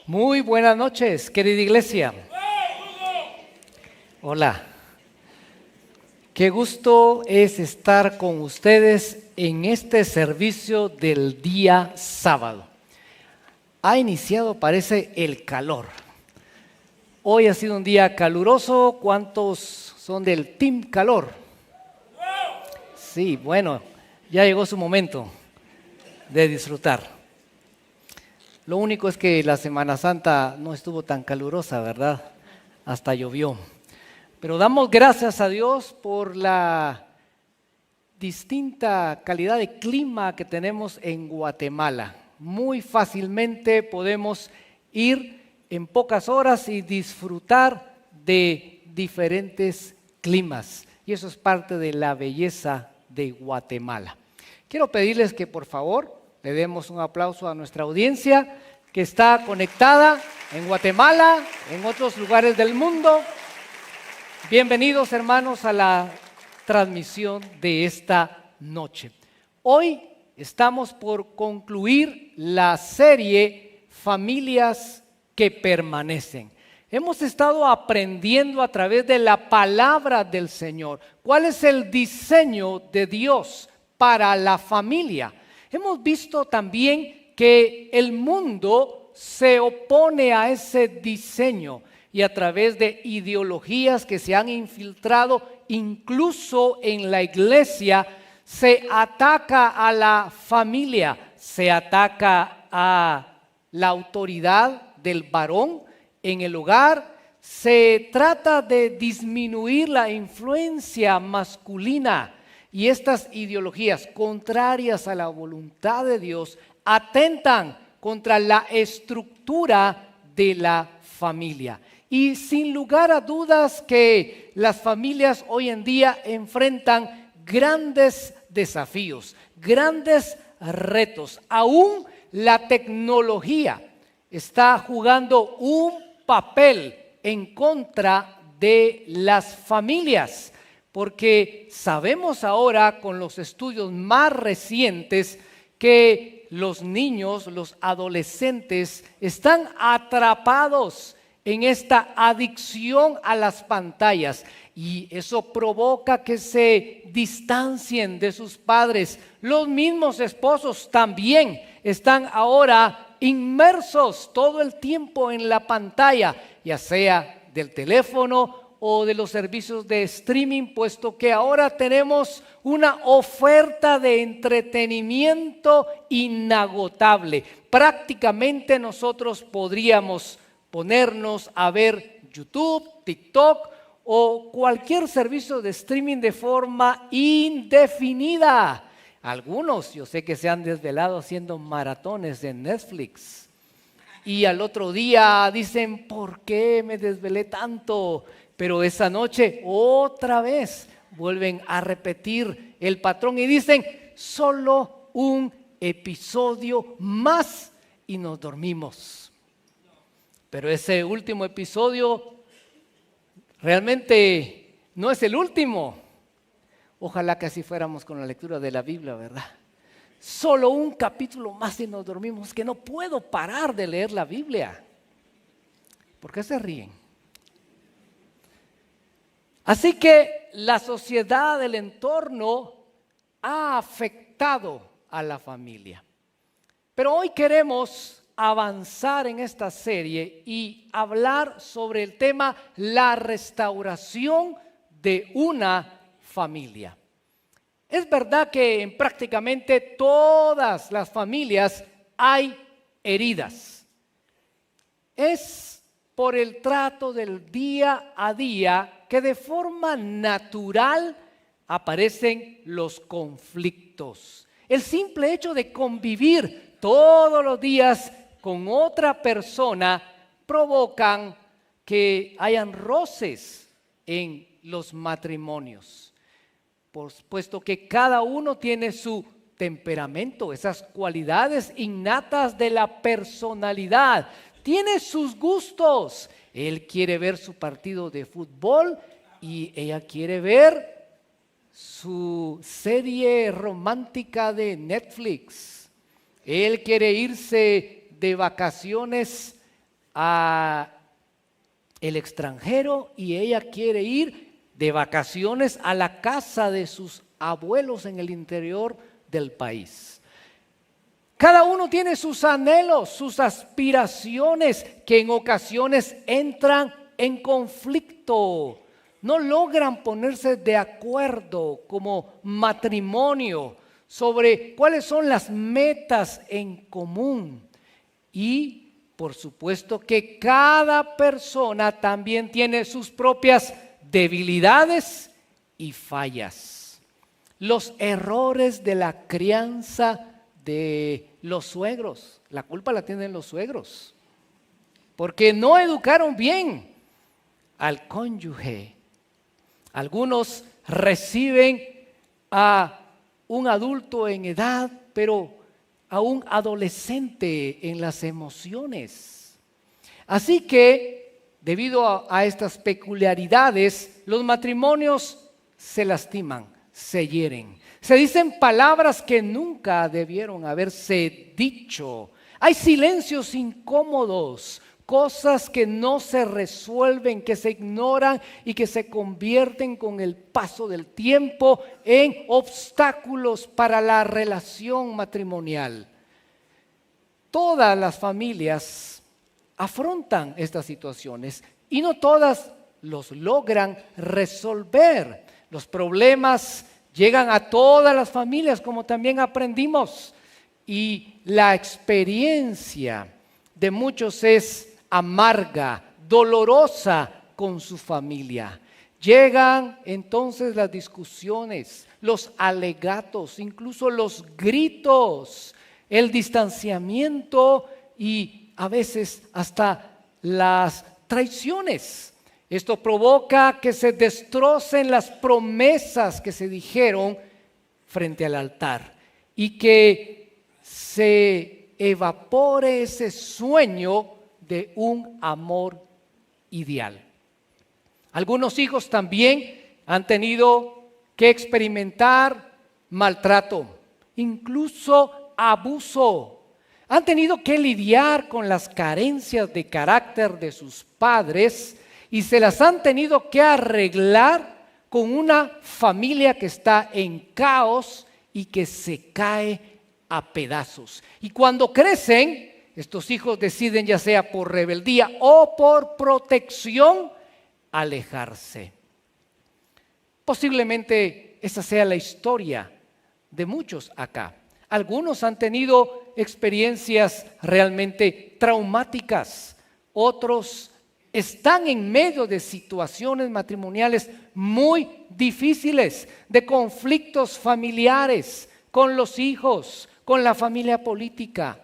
Muy buenas noches, querida iglesia. Hola. Qué gusto es estar con ustedes en este servicio del día sábado. Ha iniciado, parece, el calor. Hoy ha sido un día caluroso. ¿Cuántos son del Team Calor? Sí, bueno, ya llegó su momento de disfrutar. Lo único es que la Semana Santa no estuvo tan calurosa, ¿verdad? Hasta llovió. Pero damos gracias a Dios por la distinta calidad de clima que tenemos en Guatemala. Muy fácilmente podemos ir en pocas horas y disfrutar de diferentes climas. Y eso es parte de la belleza de Guatemala. Quiero pedirles que por favor le demos un aplauso a nuestra audiencia que está conectada en Guatemala, en otros lugares del mundo. Bienvenidos, hermanos, a la transmisión de esta noche. Hoy estamos por concluir la serie Familias que Permanecen. Hemos estado aprendiendo a través de la palabra del Señor cuál es el diseño de Dios para la familia. Hemos visto también que el mundo se opone a ese diseño y a través de ideologías que se han infiltrado incluso en la iglesia, se ataca a la familia, se ataca a la autoridad del varón en el hogar, se trata de disminuir la influencia masculina. Y estas ideologías contrarias a la voluntad de Dios atentan contra la estructura de la familia. Y sin lugar a dudas que las familias hoy en día enfrentan grandes desafíos, grandes retos. Aún la tecnología está jugando un papel en contra de las familias. Porque sabemos ahora con los estudios más recientes que los niños, los adolescentes están atrapados en esta adicción a las pantallas y eso provoca que se distancien de sus padres. Los mismos esposos también están ahora inmersos todo el tiempo en la pantalla, ya sea del teléfono o de los servicios de streaming, puesto que ahora tenemos una oferta de entretenimiento inagotable. Prácticamente nosotros podríamos ponernos a ver YouTube, TikTok o cualquier servicio de streaming de forma indefinida. Algunos yo sé que se han desvelado haciendo maratones de Netflix y al otro día dicen, ¿por qué me desvelé tanto? Pero esa noche otra vez vuelven a repetir el patrón y dicen, solo un episodio más y nos dormimos. Pero ese último episodio realmente no es el último. Ojalá que así fuéramos con la lectura de la Biblia, ¿verdad? Solo un capítulo más y nos dormimos, que no puedo parar de leer la Biblia. ¿Por qué se ríen? Así que la sociedad, el entorno ha afectado a la familia. Pero hoy queremos avanzar en esta serie y hablar sobre el tema la restauración de una familia. Es verdad que en prácticamente todas las familias hay heridas. Es por el trato del día a día que de forma natural aparecen los conflictos. El simple hecho de convivir todos los días con otra persona provocan que hayan roces en los matrimonios, puesto que cada uno tiene su temperamento, esas cualidades innatas de la personalidad, tiene sus gustos. Él quiere ver su partido de fútbol y ella quiere ver su serie romántica de Netflix. Él quiere irse de vacaciones a el extranjero y ella quiere ir de vacaciones a la casa de sus abuelos en el interior del país. Cada uno tiene sus anhelos, sus aspiraciones que en ocasiones entran en conflicto. No logran ponerse de acuerdo como matrimonio sobre cuáles son las metas en común. Y por supuesto que cada persona también tiene sus propias debilidades y fallas. Los errores de la crianza de los suegros, la culpa la tienen los suegros, porque no educaron bien al cónyuge. Algunos reciben a un adulto en edad, pero a un adolescente en las emociones. Así que, debido a estas peculiaridades, los matrimonios se lastiman, se hieren. Se dicen palabras que nunca debieron haberse dicho. Hay silencios incómodos, cosas que no se resuelven, que se ignoran y que se convierten con el paso del tiempo en obstáculos para la relación matrimonial. Todas las familias afrontan estas situaciones y no todas los logran resolver. Los problemas llegan a todas las familias, como también aprendimos, y la experiencia de muchos es amarga, dolorosa con su familia. Llegan entonces las discusiones, los alegatos, incluso los gritos, el distanciamiento y a veces hasta las traiciones. Esto provoca que se destrocen las promesas que se dijeron frente al altar y que se evapore ese sueño de un amor ideal. Algunos hijos también han tenido que experimentar maltrato, incluso abuso. Han tenido que lidiar con las carencias de carácter de sus padres y se las han tenido que arreglar con una familia que está en caos y que se cae a pedazos. Y cuando crecen, estos hijos deciden, ya sea por rebeldía o por protección, alejarse. Posiblemente esa sea la historia de muchos acá. Algunos han tenido experiencias realmente traumáticas, otros están en medio de situaciones matrimoniales muy difíciles, de conflictos familiares con los hijos, con la familia política.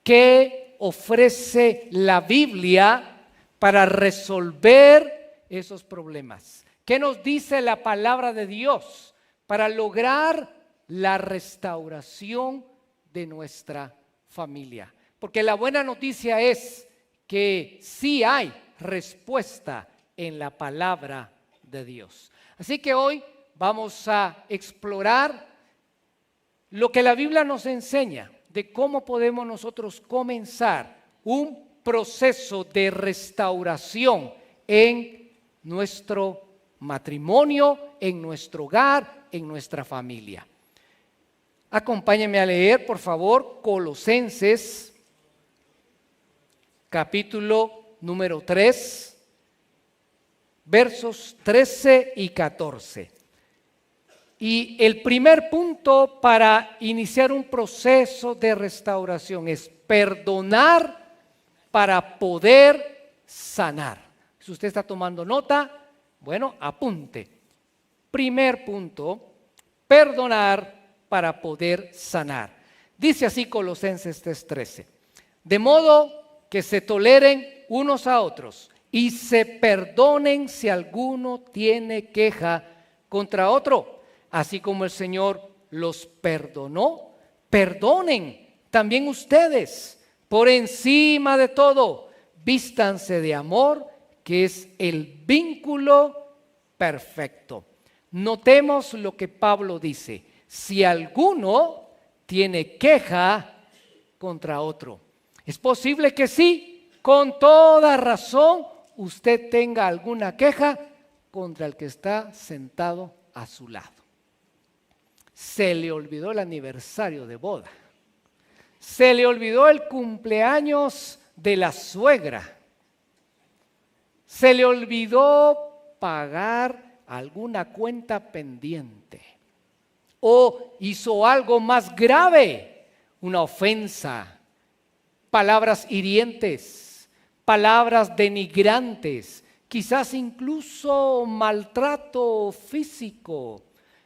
¿Qué ofrece la Biblia para resolver esos problemas? ¿Qué nos dice la palabra de Dios para lograr la restauración de nuestra familia? Porque la buena noticia es que sí hay respuesta en la palabra de Dios. Así que hoy vamos a explorar lo que la Biblia nos enseña de cómo podemos nosotros comenzar un proceso de restauración en nuestro matrimonio, en nuestro hogar, en nuestra familia. Acompáñenme a leer, por favor, Colosenses, capítulo número 3, versos 13 y 14. Y el primer punto para iniciar un proceso de restauración es perdonar para poder sanar. Si usted está tomando nota, bueno, apunte. Primer punto, perdonar para poder sanar. Dice así Colosenses 3:13. De modo que se toleren unos a otros y se perdonen si alguno tiene queja contra otro. Así como el Señor los perdonó, perdonen también ustedes. Por encima de todo, vístanse de amor, que es el vínculo perfecto. Notemos lo que Pablo dice. Si alguno tiene queja contra otro. Es posible que sí, con toda razón usted tenga alguna queja contra el que está sentado a su lado. Se le olvidó el aniversario de boda. Se le olvidó el cumpleaños de la suegra. Se le olvidó pagar alguna cuenta pendiente. O hizo algo más grave, una ofensa, palabras hirientes, palabras denigrantes, quizás incluso maltrato físico.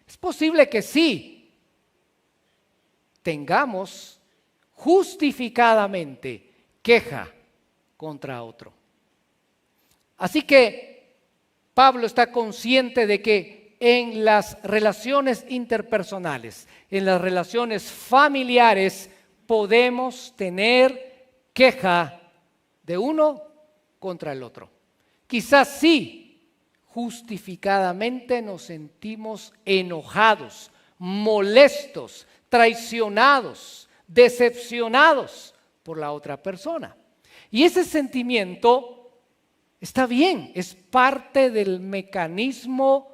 Es posible que sí tengamos justificadamente queja contra otro. Así que Pablo está consciente de que en las relaciones interpersonales, en las relaciones familiares, podemos tener queja de uno contra el otro. Quizás sí, justificadamente nos sentimos enojados, molestos, traicionados, decepcionados por la otra persona. Y ese sentimiento está bien, es parte del mecanismo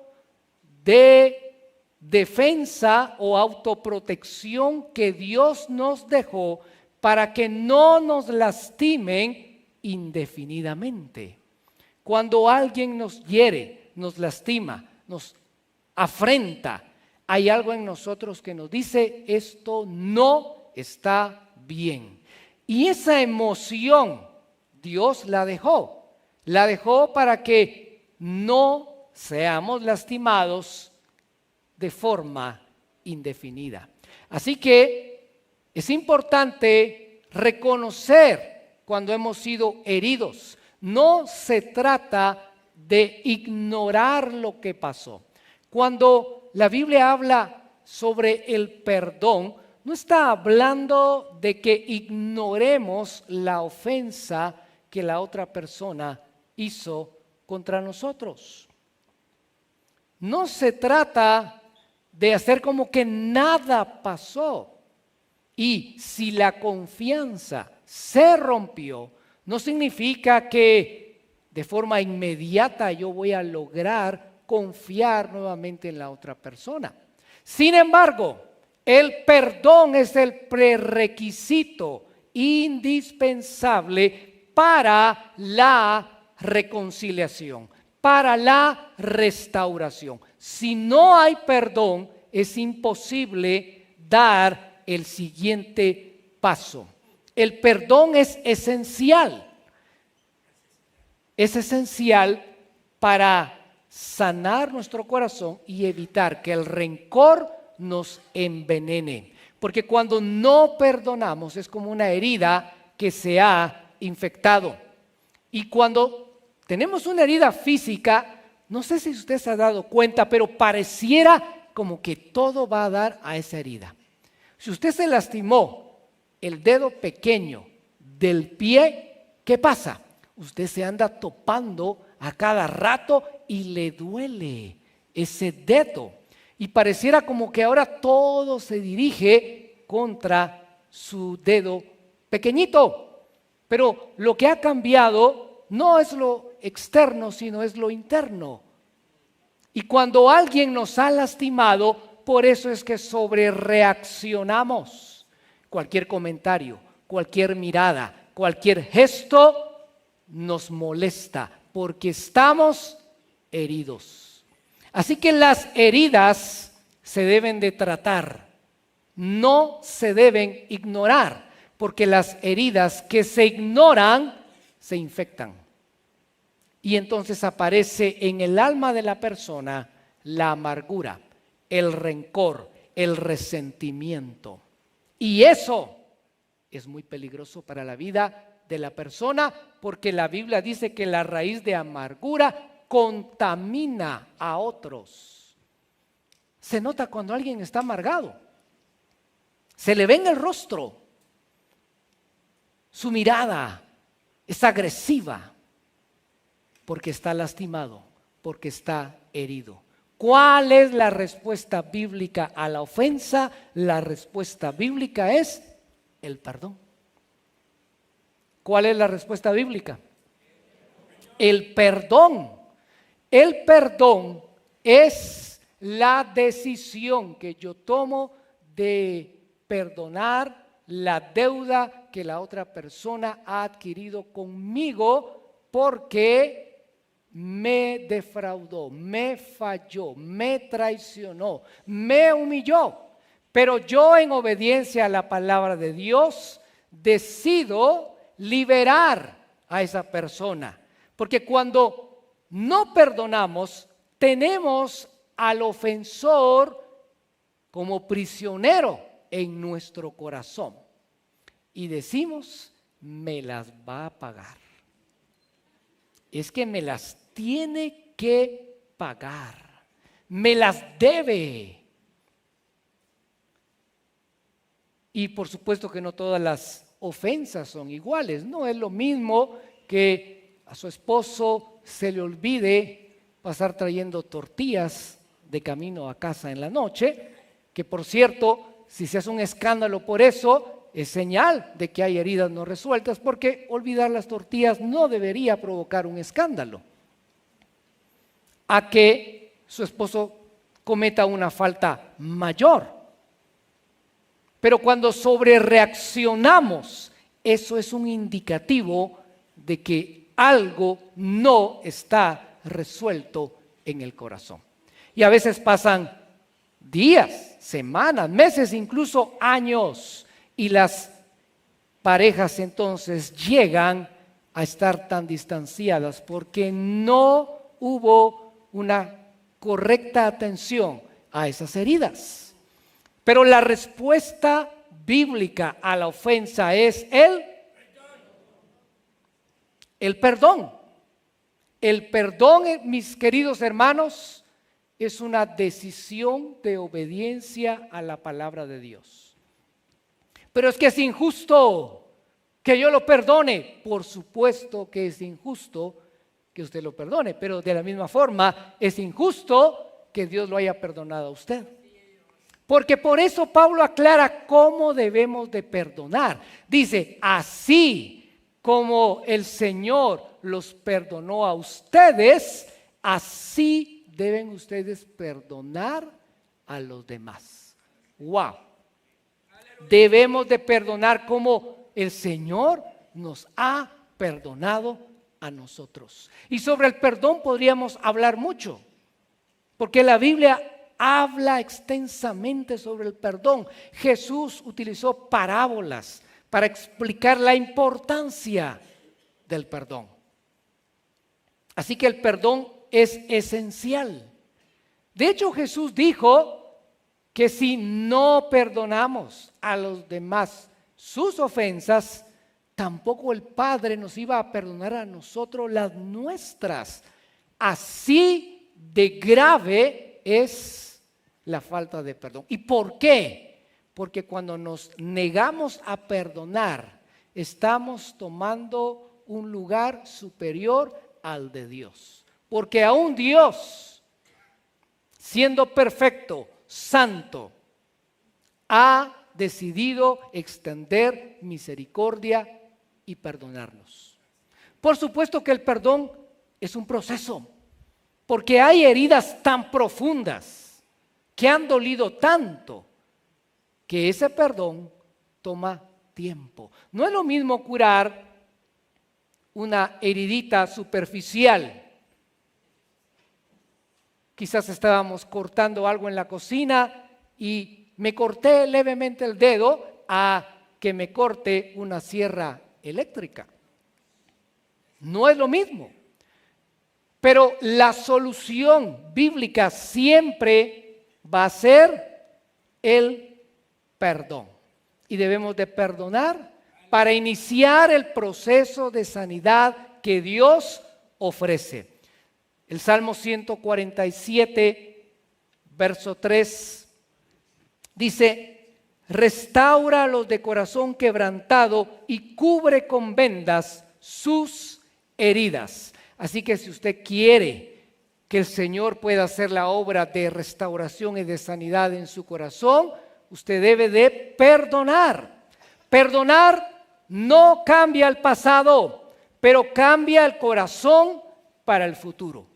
de defensa o autoprotección que Dios nos dejó para que no nos lastimen indefinidamente. Cuando alguien nos hiere, nos lastima, nos afrenta, hay algo en nosotros que nos dice: esto no está bien. Y esa emoción Dios la dejó para que no seamos lastimados de forma indefinida. Así que es importante reconocer cuando hemos sido heridos. No se trata de ignorar lo que pasó. Cuando la Biblia habla sobre el perdón, no está hablando de que ignoremos la ofensa que la otra persona hizo contra nosotros. No se trata de hacer como que nada pasó. Y si la confianza se rompió, no significa que de forma inmediata yo voy a lograr confiar nuevamente en la otra persona. Sin embargo, el perdón es el prerequisito indispensable para la reconciliación, para la restauración. Si no hay perdón, es imposible dar el siguiente paso. El perdón es esencial. Es esencial para sanar nuestro corazón y evitar que el rencor nos envenene. Porque cuando no perdonamos es como una herida que se ha infectado. Y cuando tenemos una herida física, no sé si usted se ha dado cuenta, pero pareciera como que todo va a dar a esa herida. Si usted se lastimó el dedo pequeño del pie, ¿qué pasa? Usted se anda topando a cada rato y le duele ese dedo. Y pareciera como que ahora todo se dirige contra su dedo pequeñito. Pero lo que ha cambiado no es lo externo, sino es lo interno. Y cuando alguien nos ha lastimado, por eso es que sobrereaccionamos. Cualquier comentario, cualquier mirada, cualquier gesto nos molesta porque estamos heridos. Así que las heridas se deben de tratar, no se deben ignorar, porque las heridas que se ignoran se infectan. Y entonces aparece en el alma de la persona la amargura, el rencor, el resentimiento. Y eso es muy peligroso para la vida de la persona, porque la Biblia dice que la raíz de amargura contamina a otros. Se nota cuando alguien está amargado. Se le ve en el rostro. Su mirada es agresiva porque está lastimado, porque está herido. ¿Cuál es la respuesta bíblica a la ofensa? La respuesta bíblica es el perdón. ¿Cuál es la respuesta bíblica? El perdón. El perdón es la decisión que yo tomo de perdonar la deuda que la otra persona ha adquirido conmigo porque me defraudó, me falló, me traicionó, me humilló. Pero yo, en obediencia a la palabra de Dios, decido liberar a esa persona. Porque cuando no perdonamos, tenemos al ofensor como prisionero en nuestro corazón. Y decimos, me las va a pagar. Es que me las tiene que pagar. Me las debe. Y por supuesto que no todas las ofensas son iguales. No es lo mismo que a su esposo se le olvide pasar trayendo tortillas de camino a casa en la noche, que por cierto, si se hace un escándalo por eso, es señal de que hay heridas no resueltas, porque olvidar las tortillas no debería provocar un escándalo. A que su esposo cometa una falta mayor. Pero cuando sobrereaccionamos, eso es un indicativo de que algo no está resuelto en el corazón. Y a veces pasan días, semanas, meses, incluso años, y las parejas entonces llegan a estar tan distanciadas porque no hubo una correcta atención a esas heridas. Pero la respuesta bíblica a la ofensa es el perdón. El perdón, mis queridos hermanos, es una decisión de obediencia a la palabra de Dios. Pero es que es injusto que yo lo perdone. Por supuesto que es injusto que usted lo perdone, pero de la misma forma es injusto que Dios lo haya perdonado a usted. Porque por eso Pablo aclara cómo debemos de perdonar. Dice, así como el Señor los perdonó a ustedes, así deben ustedes perdonar a los demás. ¡Wow! Debemos de perdonar como el Señor nos ha perdonado a nosotros. Y sobre el perdón podríamos hablar mucho, porque la Biblia habla extensamente sobre el perdón. Jesús utilizó parábolas para explicar la importancia del perdón. Así que el perdón es esencial. De hecho, Jesús dijo que si no perdonamos a los demás sus ofensas, tampoco el Padre nos iba a perdonar a nosotros las nuestras. Así de grave es la falta de perdón. ¿Y por qué? Porque cuando nos negamos a perdonar, estamos tomando un lugar superior al de Dios. Porque aún Dios, siendo perfecto, santo, ha decidido extender misericordia y perdonarnos. Por supuesto que el perdón es un proceso, porque hay heridas tan profundas que han dolido tanto que ese perdón toma tiempo. No es lo mismo curar una heridita superficial. Quizás estábamos cortando algo en la cocina y me corté levemente el dedo, a que me corte una sierra eléctrica. No es lo mismo. Pero la solución bíblica siempre va a ser el perdón. Y debemos de perdonar para iniciar el proceso de sanidad que Dios ofrece. El Salmo 147, verso 3, dice: restaura a los de corazón quebrantado y cubre con vendas sus heridas. Así que si usted quiere que el Señor pueda hacer la obra de restauración y de sanidad en su corazón, usted debe de perdonar. Perdonar no cambia el pasado, pero cambia el corazón para el futuro.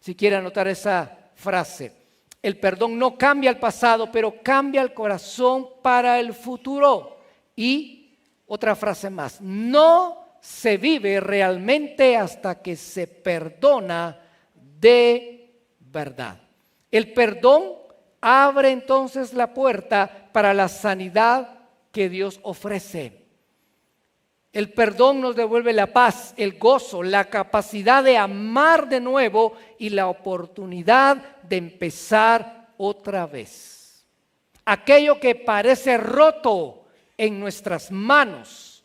Si quiere anotar esa frase, el perdón no cambia el pasado, pero cambia el corazón para el futuro. Y otra frase más, no se vive realmente hasta que se perdona de verdad. El perdón abre entonces la puerta para la sanidad que Dios ofrece. El perdón nos devuelve la paz, el gozo, la capacidad de amar de nuevo y la oportunidad de empezar otra vez. Aquello que parece roto en nuestras manos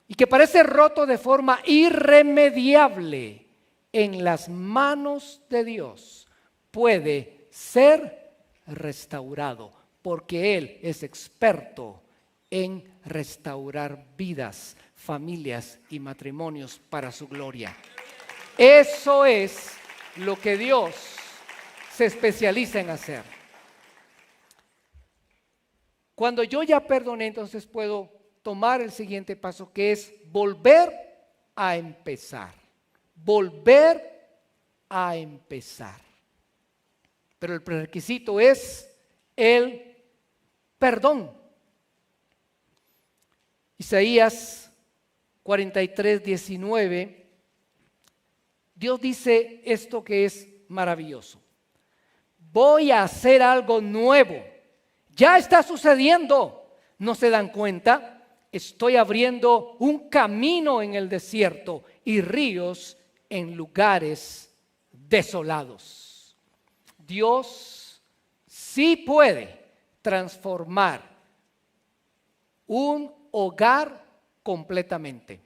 y que parece roto de forma irremediable en las manos de Dios puede ser restaurado, porque Él es experto en restaurar vidas, familias y matrimonios para su gloria. Eso es lo que Dios se especializa en hacer. Cuando yo ya perdoné, entonces puedo tomar el siguiente paso, que es volver a empezar. Volver a empezar. Pero el prerequisito es el perdón. Isaías 43:19, Dios dice esto que es maravilloso. Voy a hacer algo nuevo. Ya está sucediendo. ¿No se dan cuenta? Estoy abriendo un camino en el desierto y ríos en lugares desolados. Dios sí puede transformar un hogar completamente,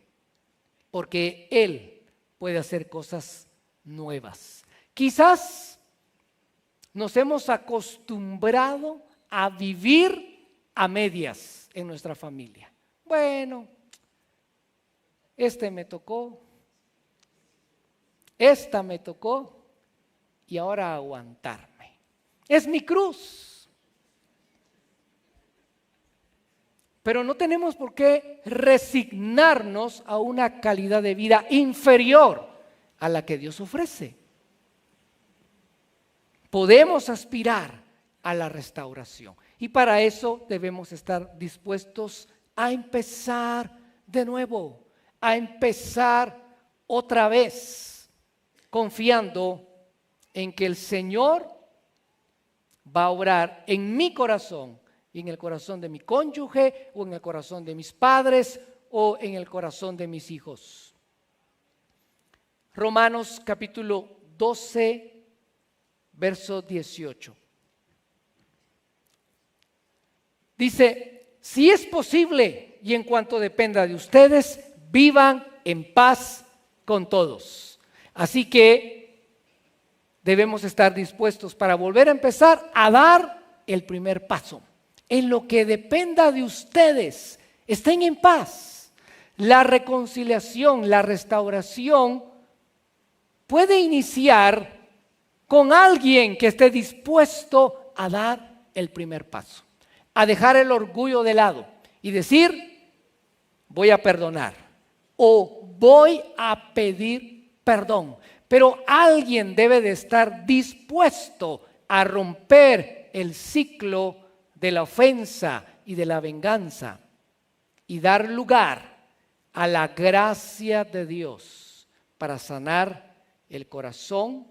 porque Él puede hacer cosas nuevas. Quizás nos hemos acostumbrado a vivir a medias en nuestra familia. Bueno, este me tocó, esta me tocó y ahora aguantarme. Es mi cruz. Pero no tenemos por qué resignarnos a una calidad de vida inferior a la que Dios ofrece. Podemos aspirar a la restauración y para eso debemos estar dispuestos a empezar de nuevo, a empezar otra vez, confiando en que el Señor va a obrar en mi corazón y en el corazón de mi cónyuge o en el corazón de mis padres o en el corazón de mis hijos. Romanos capítulo 12, verso 18. Dice, si es posible y en cuanto dependa de ustedes, vivan en paz con todos. Así que debemos estar dispuestos para volver a empezar a dar el primer paso. En lo que dependa de ustedes, estén en paz. La reconciliación, la restauración puede iniciar con alguien que esté dispuesto a dar el primer paso, a dejar el orgullo de lado y decir, voy a perdonar o voy a pedir perdón. Pero alguien debe de estar dispuesto a romper el ciclo de la ofensa y de la venganza y dar lugar a la gracia de Dios para sanar el corazón,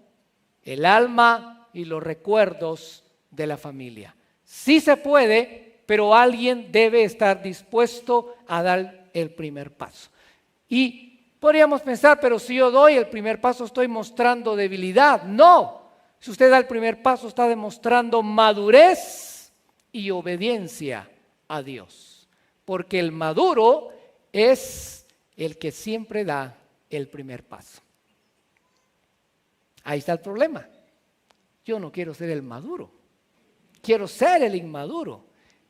el alma y los recuerdos de la familia. Sí se puede, pero alguien debe estar dispuesto a dar el primer paso. Y podríamos pensar, pero si yo doy el primer paso estoy mostrando debilidad. No, si usted da el primer paso está demostrando madurez y obediencia a Dios. Porque el maduro es el que siempre da el primer paso. Ahí está el problema. Yo no quiero ser el maduro. Quiero ser el inmaduro,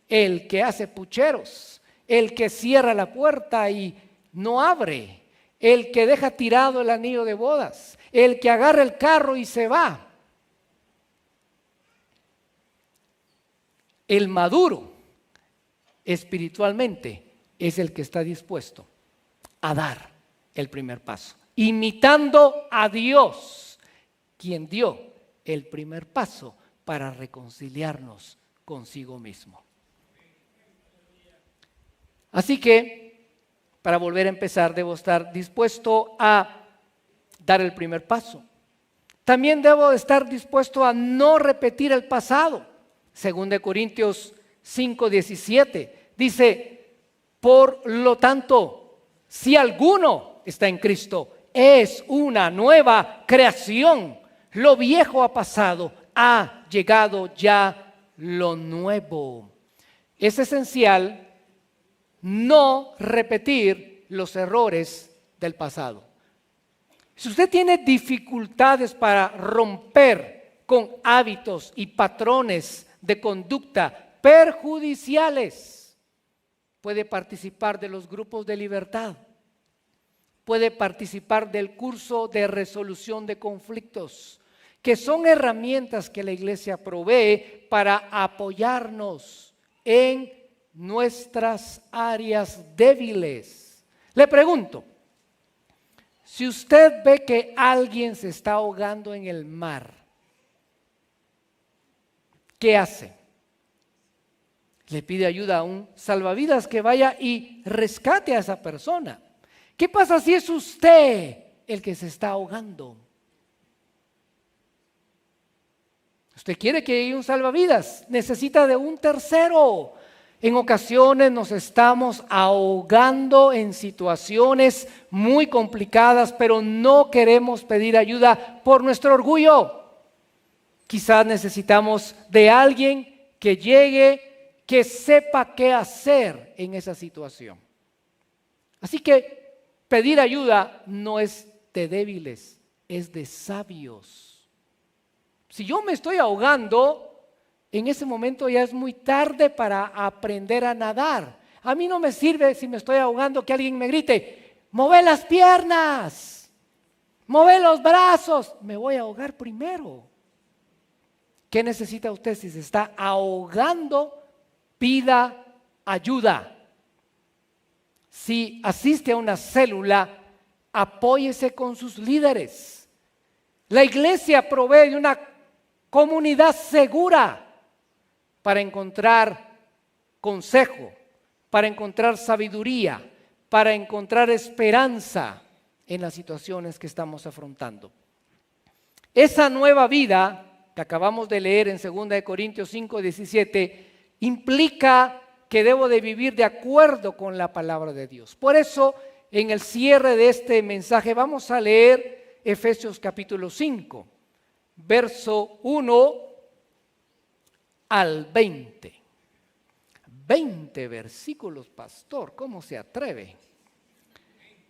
el que hace pucheros, el que cierra la puerta y no abre, el que deja tirado el anillo de bodas, el que agarra el carro y se va. El maduro espiritualmente es el que está dispuesto a dar el primer paso, imitando a Dios, quien dio el primer paso para reconciliarnos consigo mismo. Así que, para volver a empezar, debo estar dispuesto a dar el primer paso. También debo estar dispuesto a no repetir el pasado. 2 Corintios 5:17 dice: por lo tanto, si alguno está en Cristo, es una nueva creación. Lo viejo ha pasado, ha llegado ya lo nuevo. Es esencial no repetir los errores del pasado. Si usted tiene dificultades para romper con hábitos y patrones de conducta perjudiciales, puede participar de los grupos de libertad, puede participar del curso de resolución de conflictos, que son herramientas que la iglesia provee para apoyarnos en nuestras áreas débiles. Le pregunto, si usted ve que alguien se está ahogando en el mar, ¿qué hace? Le pide ayuda a un salvavidas que vaya y rescate a esa persona. ¿Qué pasa si es usted el que se está ahogando? Usted quiere que haya un salvavidas, necesita de un tercero. En ocasiones nos estamos ahogando en situaciones muy complicadas, pero no queremos pedir ayuda por nuestro orgullo. Quizás necesitamos de alguien que llegue, que sepa qué hacer en esa situación. Así que pedir ayuda no es de débiles, es de sabios. Si yo me estoy ahogando, en ese momento ya es muy tarde para aprender a nadar. A mí no me sirve, si me estoy ahogando, que alguien me grite: mueve las piernas, mueve los brazos. Me voy a ahogar primero. ¿Qué necesita usted si se está ahogando? Pida ayuda. Si asiste a una célula, apóyese con sus líderes. La iglesia provee de una comunidad segura para encontrar consejo, para encontrar sabiduría, para encontrar esperanza en las situaciones que estamos afrontando. Esa nueva vida que acabamos de leer en 2 Corintios 5:17 implica que debo de vivir de acuerdo con la palabra de Dios. Por eso, en el cierre de este mensaje vamos a leer Efesios capítulo 5, verso 1 al 20. 20 versículos, pastor, ¿cómo se atreve?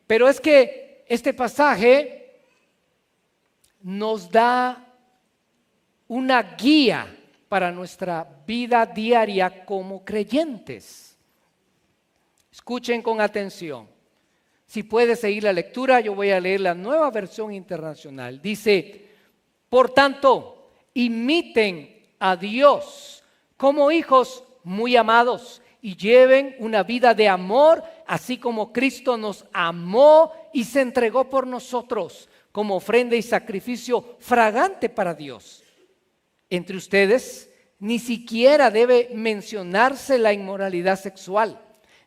Pero es que este pasaje nos da una guía para nuestra vida diaria como creyentes. Escuchen con atención. Si puede seguir la lectura, yo voy a leer la Nueva Versión Internacional. Dice: por tanto, imiten a Dios como hijos muy amados y lleven una vida de amor, así como Cristo nos amó y se entregó por nosotros como ofrenda y sacrificio fragante para Dios. Entre ustedes ni siquiera debe mencionarse la inmoralidad sexual,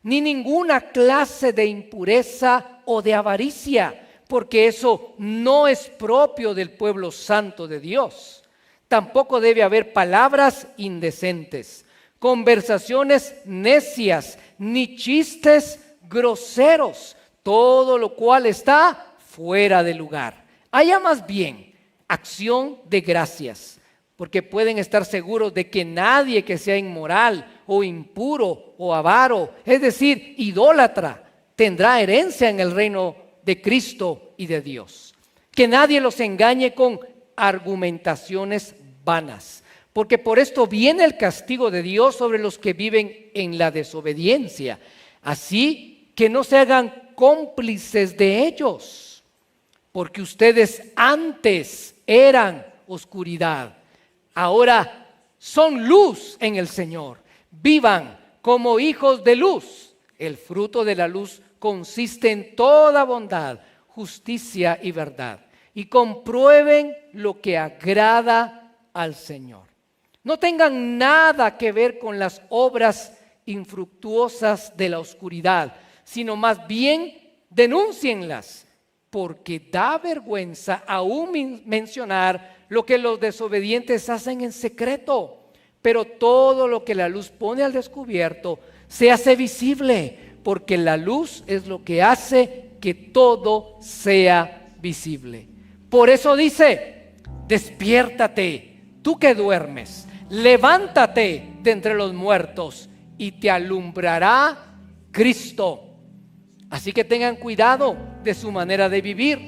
ni ninguna clase de impureza o de avaricia, porque eso no es propio del pueblo santo de Dios. Tampoco debe haber palabras indecentes, conversaciones necias, ni chistes groseros, todo lo cual está fuera de lugar. Haya más bien acción de gracias, porque pueden estar seguros de que nadie que sea inmoral o impuro o avaro, es decir, idólatra, tendrá herencia en el reino de Cristo y de Dios. Que nadie los engañe con argumentaciones vanas, porque por esto viene el castigo de Dios sobre los que viven en la desobediencia. Así que no se hagan cómplices de ellos, porque ustedes antes eran oscuridad, ahora son luz en el Señor. Vivan como hijos de luz El fruto de la luz consiste en toda bondad, justicia y verdad. Y comprueben lo que agrada al Señor. No tengan nada que ver con las obras infructuosas de la oscuridad, sino más bien denúncienlas, porque da vergüenza aún mencionar lo que los desobedientes hacen en secreto. Pero todo lo que la luz pone al descubierto se hace visible, porque la luz es lo que hace que todo sea visible. Por eso dice: despiértate, tú que duermes, levántate de entre los muertos y te alumbrará Cristo. Así que tengan cuidado de su manera de vivir.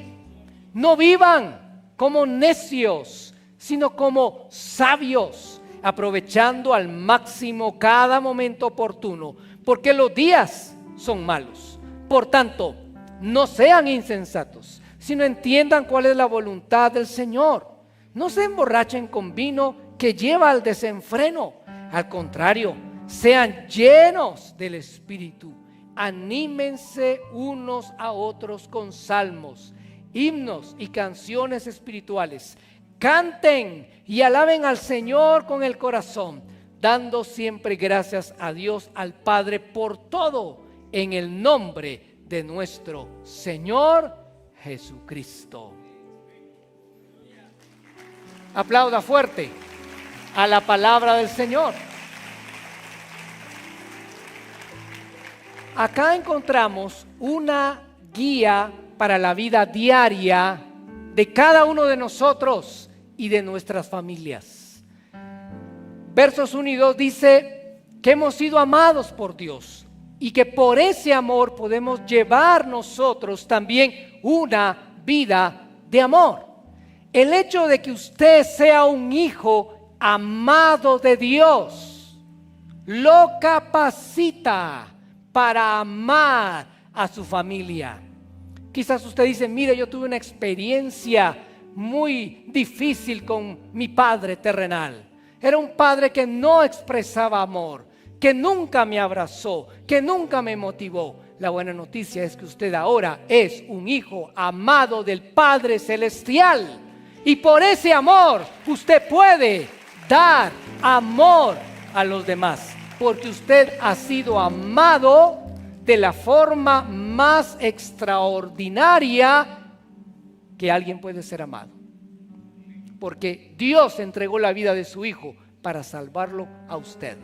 No vivan como necios, sino como sabios, aprovechando al máximo cada momento oportuno, porque los días son malos. Por tanto, no sean insensatos, sino entiendan cuál es la voluntad del Señor. No se emborrachen con vino que lleva al desenfreno. Al contrario, sean llenos del Espíritu. Anímense unos a otros con salmos, himnos y canciones espirituales. Canten y alaben al Señor con el corazón, dando siempre gracias a Dios, al Padre, por todo, en el nombre de nuestro Señor Jesucristo. Aplauda fuerte a la palabra del Señor. Acá encontramos una guía para la vida diaria de cada uno de nosotros y de nuestras familias. Versos 1 y 2 dice que hemos sido amados por Dios y que por ese amor podemos llevar nosotros también una vida de amor. El hecho de que usted sea un hijo amado de Dios lo capacita para amar a su familia. Quizás usted dice: mire, yo tuve una experiencia muy difícil con mi padre terrenal. Era un padre que no expresaba amor, que nunca me abrazó, que nunca me motivó. La buena noticia es que usted ahora es un hijo amado del Padre Celestial, y por ese amor usted puede dar amor a los demás, porque usted ha sido amado de la forma más extraordinaria que alguien puede ser amado, porque Dios entregó la vida de su Hijo para salvarlo a usted.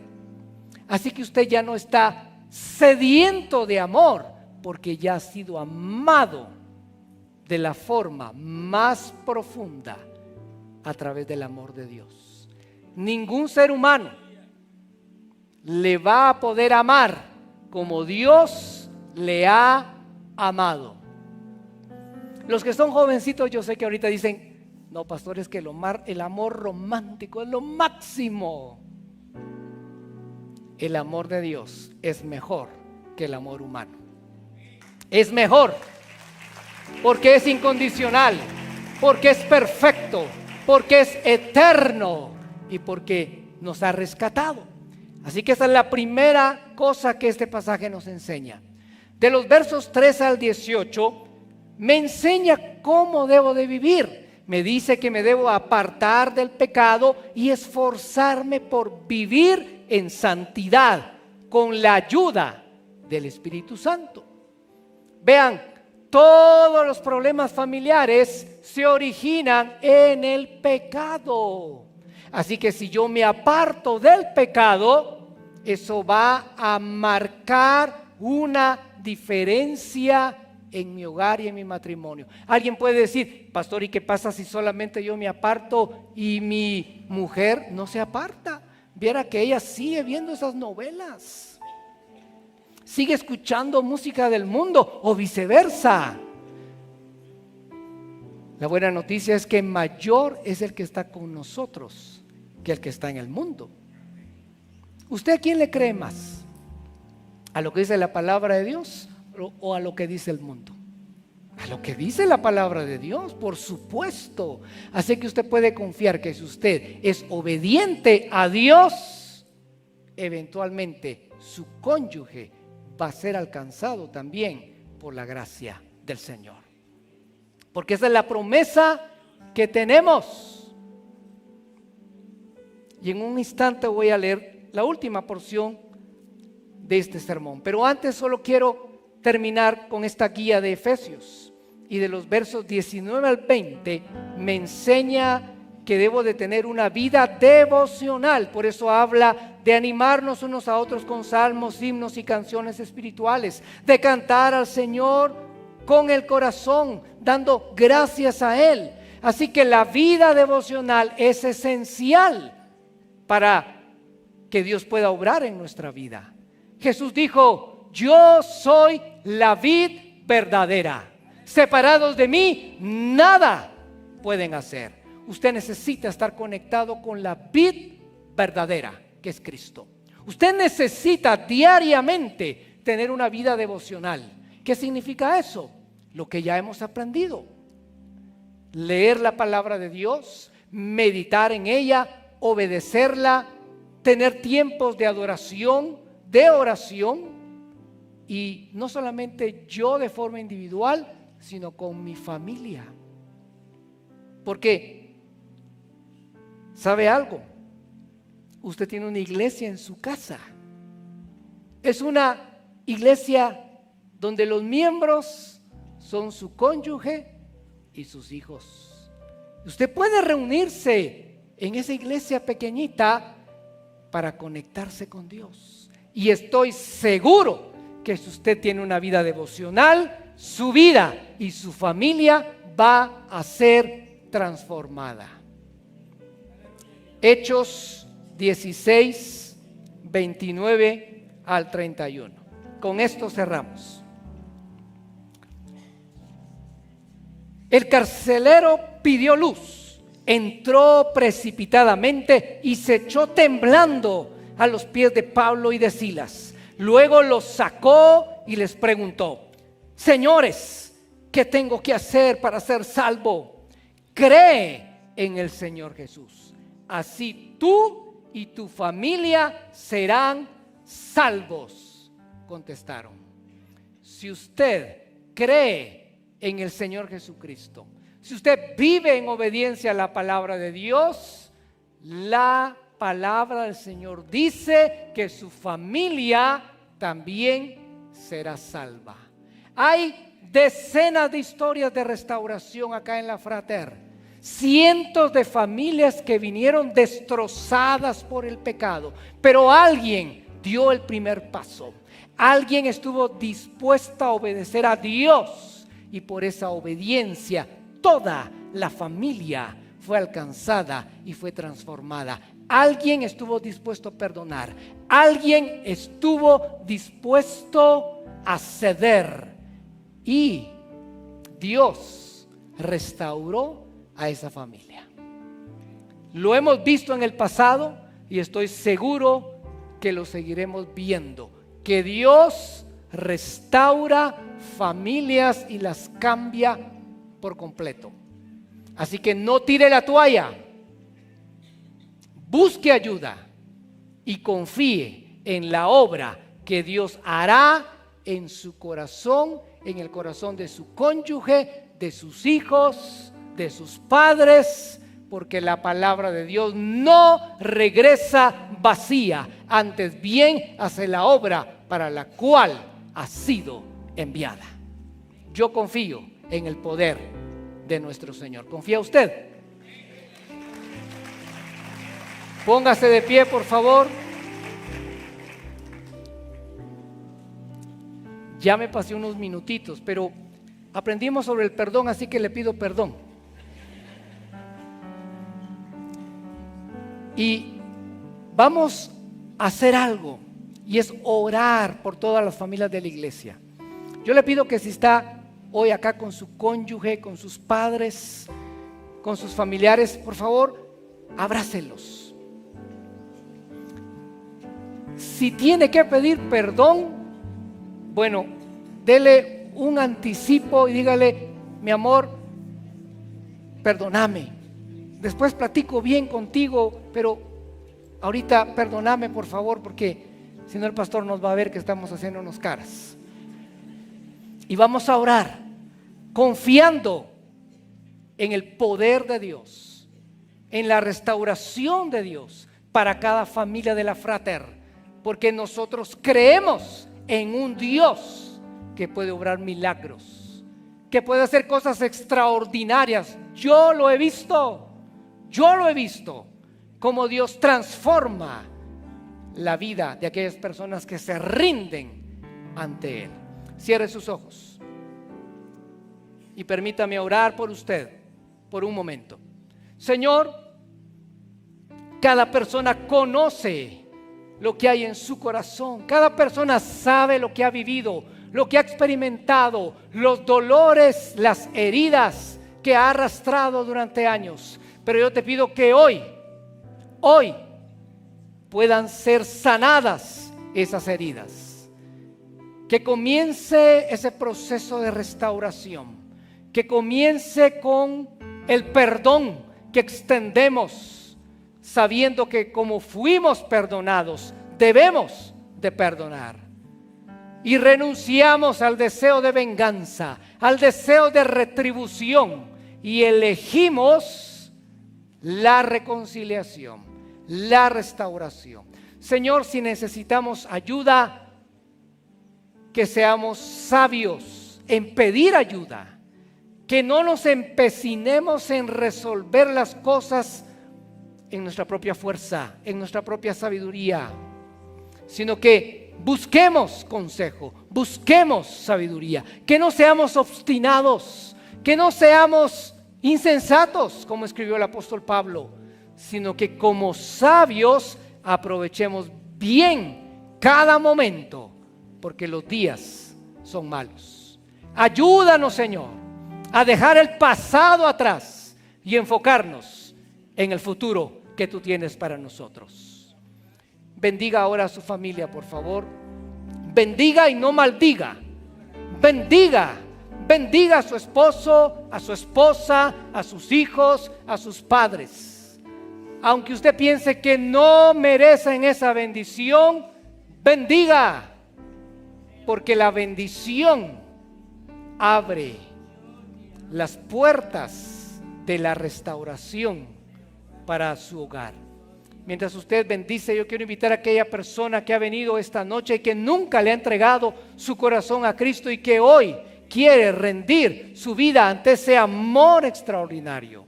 Así que usted ya no está sediento de amor, porque ya ha sido amado de la forma más profunda a través del amor de Dios. Ningún ser humano le va a poder amar como Dios le ha amado. Los que son jovencitos, yo sé que ahorita dicen: no, pastor, es que el amor romántico es lo máximo. El amor de Dios es mejor que el amor humano. Es mejor porque es incondicional, porque es perfecto, porque es eterno y porque nos ha rescatado. Así que esa es la primera cosa que este pasaje nos enseña. De los versos 3 al 18 me enseña cómo debo de vivir. Me dice que me debo apartar del pecado y esforzarme por vivir en santidad con la ayuda del Espíritu Santo. Vean, todos los problemas familiares se originan en el pecado. Así que si yo me aparto del pecado, eso va a marcar una diferencia en mi hogar y en mi matrimonio. Alguien puede decir: pastor, ¿y qué pasa si solamente yo me aparto y mi mujer no se aparta? Viera que ella sigue viendo esas novelas, sigue escuchando música del mundo o viceversa. La buena noticia es que mayor es el que está con nosotros que el que está en el mundo. ¿Usted a quién le cree más? ¿A lo que dice la palabra de Dios o a lo que dice el mundo? A lo que dice la palabra de Dios, por supuesto. Así que usted puede confiar que si usted es obediente a Dios, eventualmente su cónyuge va a ser alcanzado también por la gracia del Señor. Porque esa es la promesa que tenemos. Y en un instante voy a leer la última porción de este sermón. Pero antes solo quiero terminar con esta guía de Efesios. Y de los versos 19 al 20 me enseña que debo de tener una vida devocional. Por eso habla de animarnos unos a otros con salmos, himnos y canciones espirituales, de cantar al Señor con el corazón, dando gracias a Él. Así que la vida devocional es esencial para que Dios pueda obrar en nuestra vida. Jesús dijo: yo soy la vid verdadera. Separados de mí, nada pueden hacer. Usted necesita estar conectado con la vid verdadera, que es Cristo. Usted necesita diariamente tener una vida devocional. ¿Qué significa eso? Lo que ya hemos aprendido: leer la palabra de Dios, meditar en ella, obedecerla, tener tiempos de adoración, de oración, y no solamente yo de forma individual, sino con mi familia. Porque, ¿sabe algo? Usted tiene una iglesia en su casa. Es una iglesia donde los miembros son su cónyuge y sus hijos. Usted puede reunirse en esa iglesia pequeñita para conectarse con Dios. Y estoy seguro que si usted tiene una vida devocional, su vida y su familia va a ser transformada. Hechos 16, 29 al 31. Con esto cerramos. El carcelero pidió luz, entró precipitadamente y se echó temblando a los pies de Pablo y de Silas. Luego los sacó y les preguntó: señores, ¿qué tengo que hacer para ser salvo? Cree en el Señor Jesús. Así tú y tu familia serán salvos, contestaron. Si usted cree en el Señor Jesucristo, si usted vive en obediencia a la palabra de Dios, la palabra del Señor dice que su familia también será salva. Hay decenas de historias de restauración acá en la Frater. Cientos de familias que vinieron destrozadas por el pecado, pero alguien dio el primer paso. Alguien estuvo dispuesto a obedecer a Dios, y por esa obediencia toda la familia fue alcanzada y fue transformada. Alguien estuvo dispuesto a perdonar. Alguien estuvo dispuesto a ceder. Y Dios restauró a esa familia. Lo hemos visto en el pasado y estoy seguro que lo seguiremos viendo. Que Dios restaura familias y las cambia por completo. Así que no tire la toalla. Busque ayuda y confíe en la obra que Dios hará en su corazón, en el corazón de su cónyuge, de sus hijos, de sus padres, porque la palabra de Dios no regresa vacía, antes bien hace la obra para la cual ha sido enviada. Yo confío en el poder de nuestro Señor. ¿Confía usted? Póngase de pie, por favor. Ya me pasé unos minutitos, pero aprendimos sobre el perdón, así que le pido perdón. Y vamos a hacer algo, y es orar por todas las familias de la iglesia. Yo le pido que si está hoy acá con su cónyuge, con sus padres, con sus familiares, por favor, abrácelos. Si tiene que pedir perdón, bueno, dele un anticipo y dígale: mi amor, perdóname. Después platico bien contigo, pero ahorita perdóname, por favor, porque Si no, el pastor nos va a ver que estamos haciéndonos caras. Y vamos a orar confiando en el poder de Dios, en la restauración de Dios para cada familia de la Frater, porque nosotros creemos en un Dios que puede obrar milagros, que puede hacer cosas extraordinarias. Yo lo he visto cómo Dios transforma la vida de aquellas personas que se rinden ante Él. Cierre sus ojos y permítame orar por usted por un momento. Señor, cada persona conoce lo que hay en su corazón. Cada persona sabe lo que ha vivido, lo que ha experimentado, los dolores, las heridas que ha arrastrado durante años. Pero yo te pido que hoy puedan ser sanadas esas heridas. Que comience ese proceso de restauración. Que comience con el perdón que extendemos, sabiendo que como fuimos perdonados, debemos de perdonar. Y renunciamos al deseo de venganza, al deseo de retribución, y elegimos la reconciliación, la restauración. Señor, si necesitamos ayuda, que seamos sabios en pedir ayuda. Que no nos empecinemos en resolver las cosas en nuestra propia fuerza, en nuestra propia sabiduría, sino que busquemos consejo, busquemos sabiduría, que no seamos obstinados, que no seamos insensatos, como escribió el apóstol Pablo, sino que como sabios aprovechemos bien cada momento, porque los días son malos. Ayúdanos, Señor, a dejar el pasado atrás y enfocarnos en el futuro que tú tienes para nosotros. Bendiga ahora a su familia, por favor. Bendiga y no maldiga. Bendiga a su esposo, a su esposa, a sus hijos, a sus padres. Aunque usted piense que no merecen esa bendición, bendiga, porque la bendición abre las puertas de la restauración para su hogar. Mientras usted bendice, yo quiero invitar a aquella persona que ha venido esta noche y que nunca le ha entregado su corazón a Cristo y que hoy quiere rendir su vida ante ese amor extraordinario.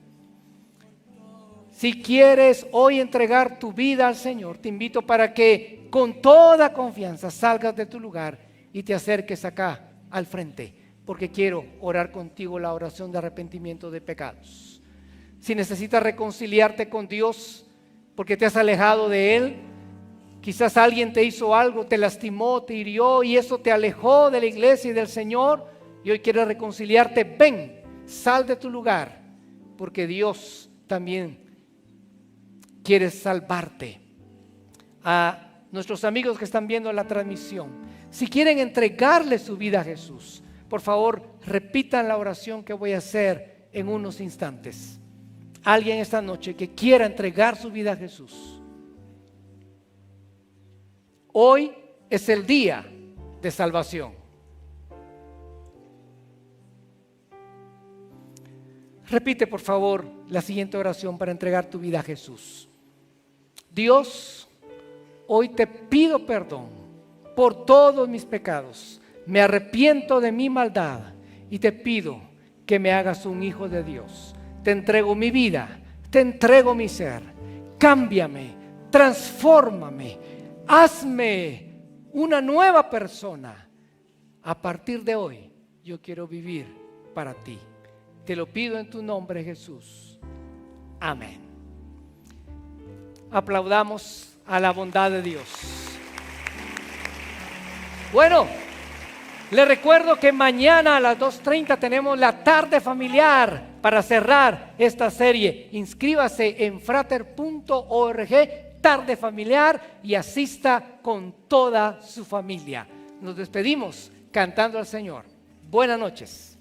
Si quieres hoy entregar tu vida al Señor, te invito para que con toda confianza salgas de tu lugar y te acerques acá al frente, porque quiero orar contigo la oración de arrepentimiento de pecados. Si necesitas reconciliarte con Dios porque te has alejado de Él, quizás alguien te hizo algo, te lastimó, te hirió y eso te alejó de la iglesia y del Señor, y hoy quieres reconciliarte, ven, sal de tu lugar, porque Dios también quiere salvarte. A nuestros amigos que están viendo la transmisión, si quieren entregarle su vida a Jesús, por favor, repitan la oración que voy a hacer en unos instantes. Alguien esta noche que quiera entregar su vida a Jesús. Hoy es el día de salvación. Repite, por favor, la siguiente oración para entregar tu vida a Jesús. Dios, hoy te pido perdón por todos mis pecados. Me arrepiento de mi maldad y te pido que me hagas un hijo de Dios. Te entrego mi vida, te entrego mi ser. Cámbiame, transfórmame, hazme una nueva persona. A partir de hoy, yo quiero vivir para ti. Te lo pido en tu nombre, Jesús. Amén. Aplaudamos a la bondad de Dios. Bueno, les recuerdo que mañana a las 2:30 tenemos la tarde familiar para cerrar esta serie. Inscríbase en frater.org, tarde familiar, y asista con toda su familia. Nos despedimos cantando al Señor. Buenas noches.